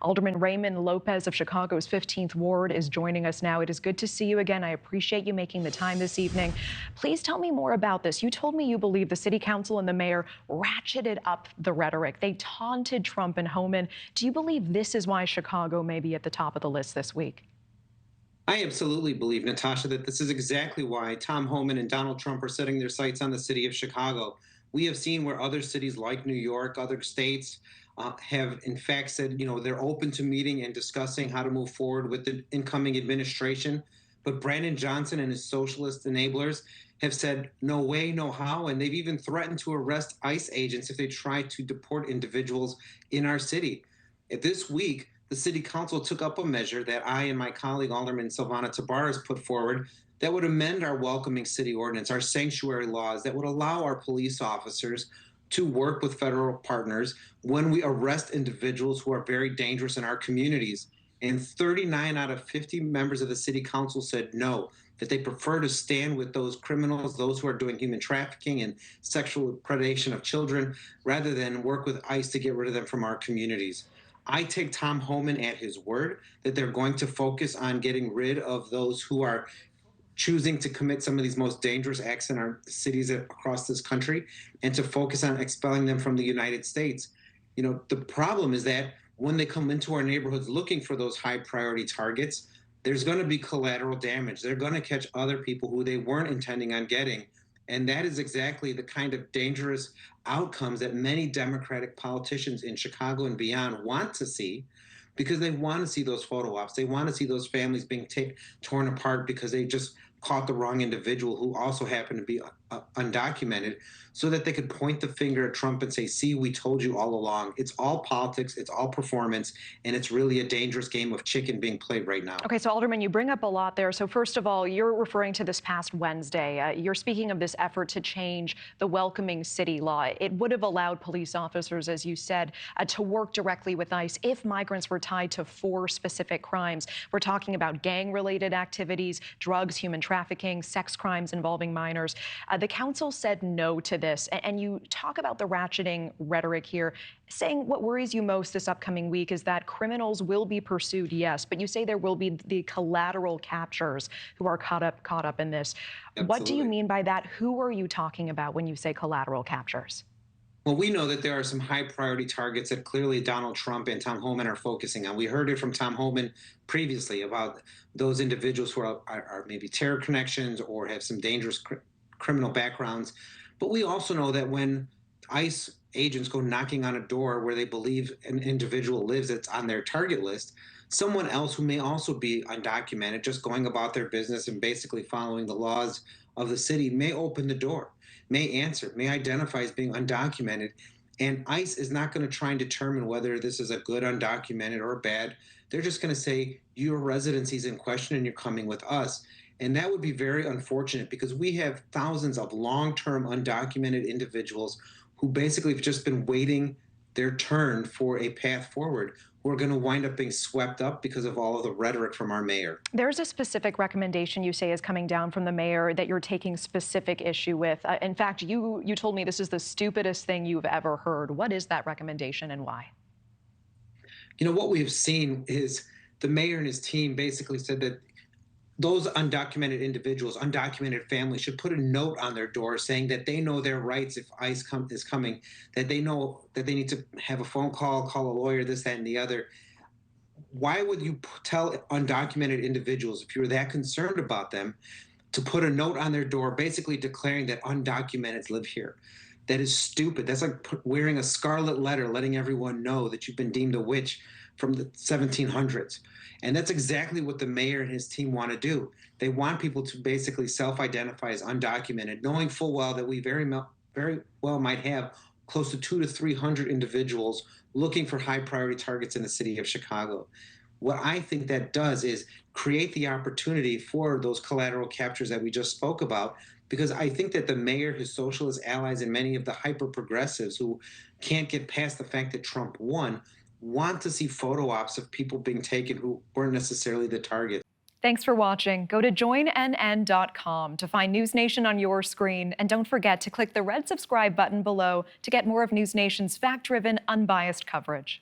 Alderman Raymond Lopez of Chicago's 15th Ward is joining us now. It is good to see you again. I appreciate you making the time this evening. Please tell me more about this. You told me you believe the city council and the mayor ratcheted up the rhetoric. They taunted Trump and Homan. Do you believe this is why Chicago may be at the top of the list this week? I absolutely believe, Natasha, that this is exactly why Tom Homan and Donald Trump are setting their sights on the city of Chicago. We have seen where other cities like New York, other states have in fact said, they're open to meeting and discussing how to move forward with the incoming administration. But Brandon Johnson and his socialist enablers have said, no way, no how. And they've even threatened to arrest ICE agents if they try to deport individuals in our city. This week, the city council took up a measure that I and my colleague Alderman Silvana Tabares put forward that would amend our welcoming city ordinance, our sanctuary laws, that would allow our police officers to work with federal partners when we arrest individuals who are very dangerous in our communities. And 39 out of 50 members of the city council said no, that they prefer to stand with those criminals, those who are doing human trafficking and sexual predation of children, rather than work with ICE to get rid of them from our communities. I take Tom Homan at his word that they're going to focus on getting rid of those who are choosing to commit some of these most dangerous acts in our cities across this country, and to focus on expelling them from the United States. The problem is that when they come into our neighborhoods looking for those high priority targets, there's going to be collateral damage. They're going to catch other people who they weren't intending on getting. And that is exactly the kind of dangerous outcomes that many Democratic politicians in Chicago and beyond want to see, because they want to see those photo ops. They want to see those families being torn apart because they just caught the wrong individual who also happened to be undocumented, so that they could point the finger at Trump and say, see, we told you all along. It's all politics, it's all performance, and it's really a dangerous game of chicken being played right now. Okay, so Alderman, you bring up a lot there. So first of all, you're referring to this past Wednesday. You're speaking of this effort to change the welcoming city law. It would have allowed police officers, as you said, to work directly with ICE if migrants were tied to 4 specific crimes. We're talking about gang-related activities, drugs, human trafficking, sex crimes involving minors. The council said no to this, and you talk about the ratcheting rhetoric here, saying what worries you most this upcoming week is that criminals will be pursued, yes, but you say there will be the collateral captures who are caught up in this. Absolutely. What do you mean by that? Who are you talking about when you say collateral captures? Well, we know that there are some high priority targets that clearly Donald Trump and Tom Homan are focusing on. We heard it from Tom Homan previously about those individuals who are maybe terror connections or have some dangerous criminal backgrounds. But we also know that when ICE agents go knocking on a door where they believe an individual lives that's on their target list, someone else who may also be undocumented, just going about their business and basically following the laws of the city, may open the door, may answer, may identify as being undocumented. And ICE is not going to try and determine whether this is a good undocumented or a bad. They're just going to say, your residency is in question and you're coming with us. And that would be very unfortunate, because we have thousands of long-term undocumented individuals who basically have just been waiting their turn for a path forward, who are going to wind up being swept up because of all of the rhetoric from our mayor. There's a specific recommendation you say is coming down from the mayor that you're taking specific issue with. In fact, you told me this is the stupidest thing you've ever heard. What is that recommendation and why? What we have seen is the mayor and his team basically said that those undocumented individuals, undocumented families, should put a note on their door saying that they know their rights if ICE is coming, that they know that they need to have a phone call a lawyer, this, that, and the other. Why would you tell undocumented individuals, if you're that concerned about them, to put a note on their door basically declaring that undocumented live here? That is stupid. That's like wearing a scarlet letter, letting everyone know that you've been deemed a witch from the 1700s. And that's exactly what the mayor and his team want to do. They want people to basically self-identify as undocumented, knowing full well that we very well might have close to 200 to 300 individuals looking for high priority targets in the city of Chicago. What I think that does is create the opportunity for those collateral captures that we just spoke about, because I think that the mayor, his socialist allies, and many of the hyper-progressives who can't get past the fact that Trump won want to see photo ops of people being taken who weren't necessarily the target. Thanks for watching. Go to joinnn.com to find News Nation on your screen. And don't forget to click the red subscribe button below to get more of News Nation's fact-driven, unbiased coverage.